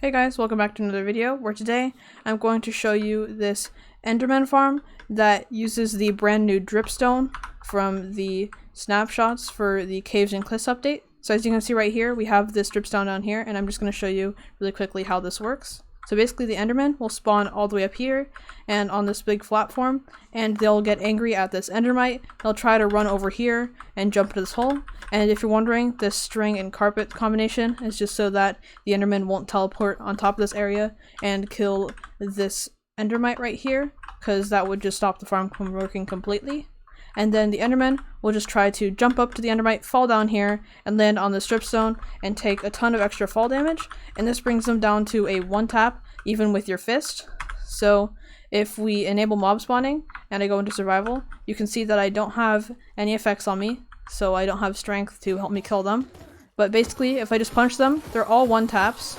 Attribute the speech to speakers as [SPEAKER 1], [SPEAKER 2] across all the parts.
[SPEAKER 1] Hey guys, welcome back to another video where today I'm going to show you this Enderman farm that uses the brand new Dripstone from the snapshots for the Caves and Cliffs update. So as you can see right here, we have this Dripstone down here, and I'm just going to show you really quickly how this works. So basically the Enderman will spawn all the way up here and on this big platform, and they'll get angry at this Endermite. They'll try to run over here and jump into this hole. And if you're wondering, this string and carpet combination is just so that the Enderman won't teleport on top of this area and kill this Endermite right here, because that would just stop the farm from working completely. And then the Enderman will just try to jump up to the Endermite, fall down here, and land on this Dripstone and take a ton of extra fall damage. And this brings them down to a 1-tap, even with your fist. So if we enable mob spawning and I go into survival, you can see that I don't have any effects on me, so I don't have strength to help me kill them. But basically, if I just punch them, they're all 1-taps,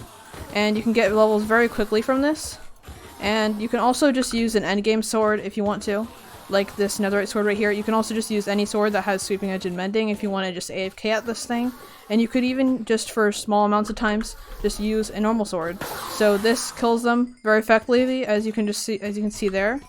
[SPEAKER 1] and you can get levels very quickly from this. And you can also just use an endgame sword if you want to, like this netherite sword right here. You can also just use any sword that has sweeping edge and mending if you want to just AFK at this thing. And you could even, just for small amounts of times, just use a normal sword. So this kills them very effectively, as you can see there.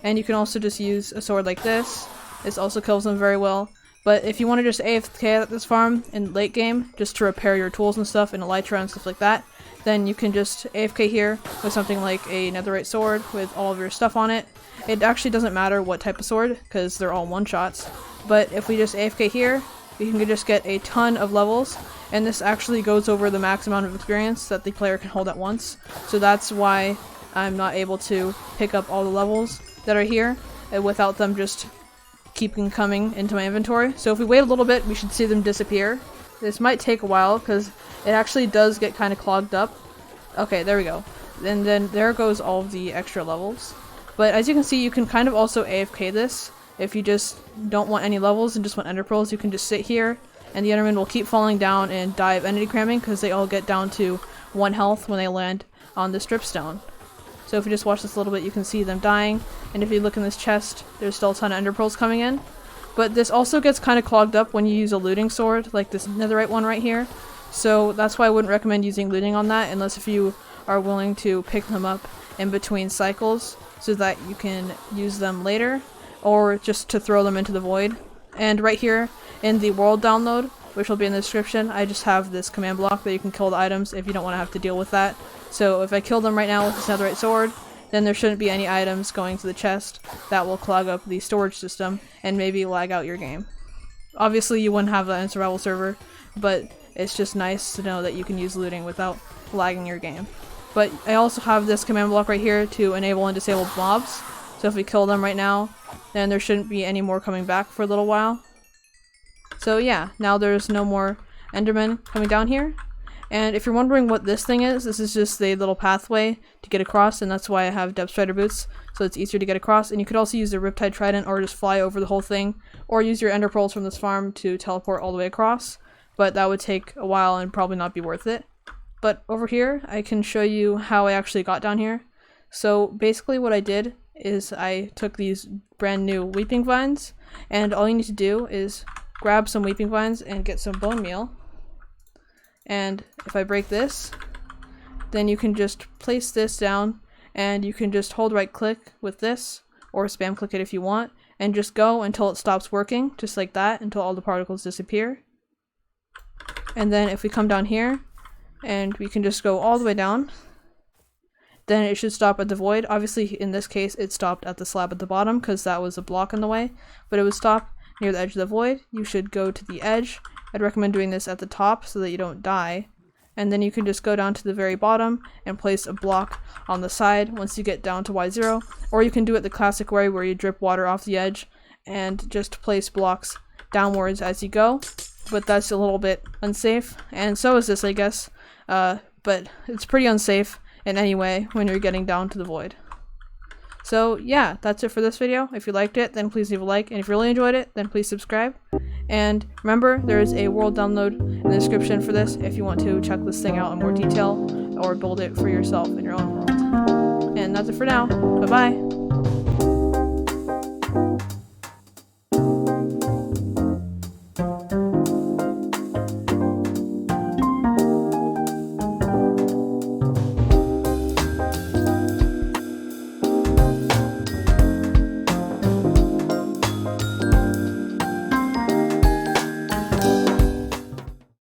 [SPEAKER 1] And you can also just use a sword like this. This also kills them very well. But if you want to just AFK at this farm in late game, just to repair your tools and stuff, and elytra and stuff like that, then you can just AFK here with something like a netherite sword with all of your stuff on it. It actually doesn't matter what type of sword, because they're all one-shots. But if we just AFK here, you can just get a ton of levels, and this actually goes over the max amount of experience that the player can hold at once. So that's why I'm not able to pick up all the levels that are here without them just keeping coming into my inventory. So if we wait a little bit, we should see them disappear. This might take a while because it actually does get kind of clogged up. Okay, there we go. And then there goes all of the extra levels. But as you can see, you can kind of also AFK this. If you just don't want any levels and just want ender pearls, you can just sit here and the Enderman will keep falling down and die of entity cramming, because they all get down to 1 health when they land on this Dripstone. So if you just watch this a little bit, you can see them dying. And if you look in this chest, there's still a ton of ender pearls coming in. But this also gets kind of clogged up when you use a looting sword, like this netherite one right here. So that's why I wouldn't recommend using looting on that, unless if you are willing to pick them up in between cycles so that you can use them later, or just to throw them into the void. And right here in the world download, which will be in the description, I just have this command block that you can kill the items if you don't want to have to deal with that. So if I kill them right now with this netherite sword, then there shouldn't be any items going to the chest that will clog up the storage system and maybe lag out your game. Obviously you wouldn't have that in a survival server, but it's just nice to know that you can use looting without lagging your game. But I also have this command block right here to enable and disable mobs. So if we kill them right now, then there shouldn't be any more coming back for a little while. So yeah, now there's no more Endermen coming down here. And if you're wondering what this thing is, this is just a little pathway to get across, and that's why I have depth strider boots, so it's easier to get across. And you could also use the Riptide Trident, or just fly over the whole thing, or use your ender pearls from this farm to teleport all the way across. But that would take a while and probably not be worth it. But over here, I can show you how I actually got down here. So basically what I did is I took these brand new weeping vines, and all you need to do is grab some weeping vines and get some bone meal. And if I break this, then you can just place this down, and you can just hold right click with this, or spam click it if you want, and just go until it stops working, just like that, until all the particles disappear. And then if we come down here, and we can just go all the way down, then it should stop at the void. Obviously in this case it stopped at the slab at the bottom because that was a block in the way, but it would stop near the edge of the void. You should go to the edge. I'd recommend doing this at the top so that you don't die. And then you can just go down to the very bottom and place a block on the side once you get down to Y0. Or you can do it the classic way where you drip water off the edge and just place blocks downwards as you go. But that's a little bit unsafe, and so is this, I guess. But it's pretty unsafe in any way when you're getting down to the void. So yeah, that's it for this video. If you liked it, then please leave a like, and if you really enjoyed it, then please subscribe. And remember, there is a world download in the description for this if you want to check this thing out in more detail or build it for yourself in your own world. And that's it for now. Bye bye!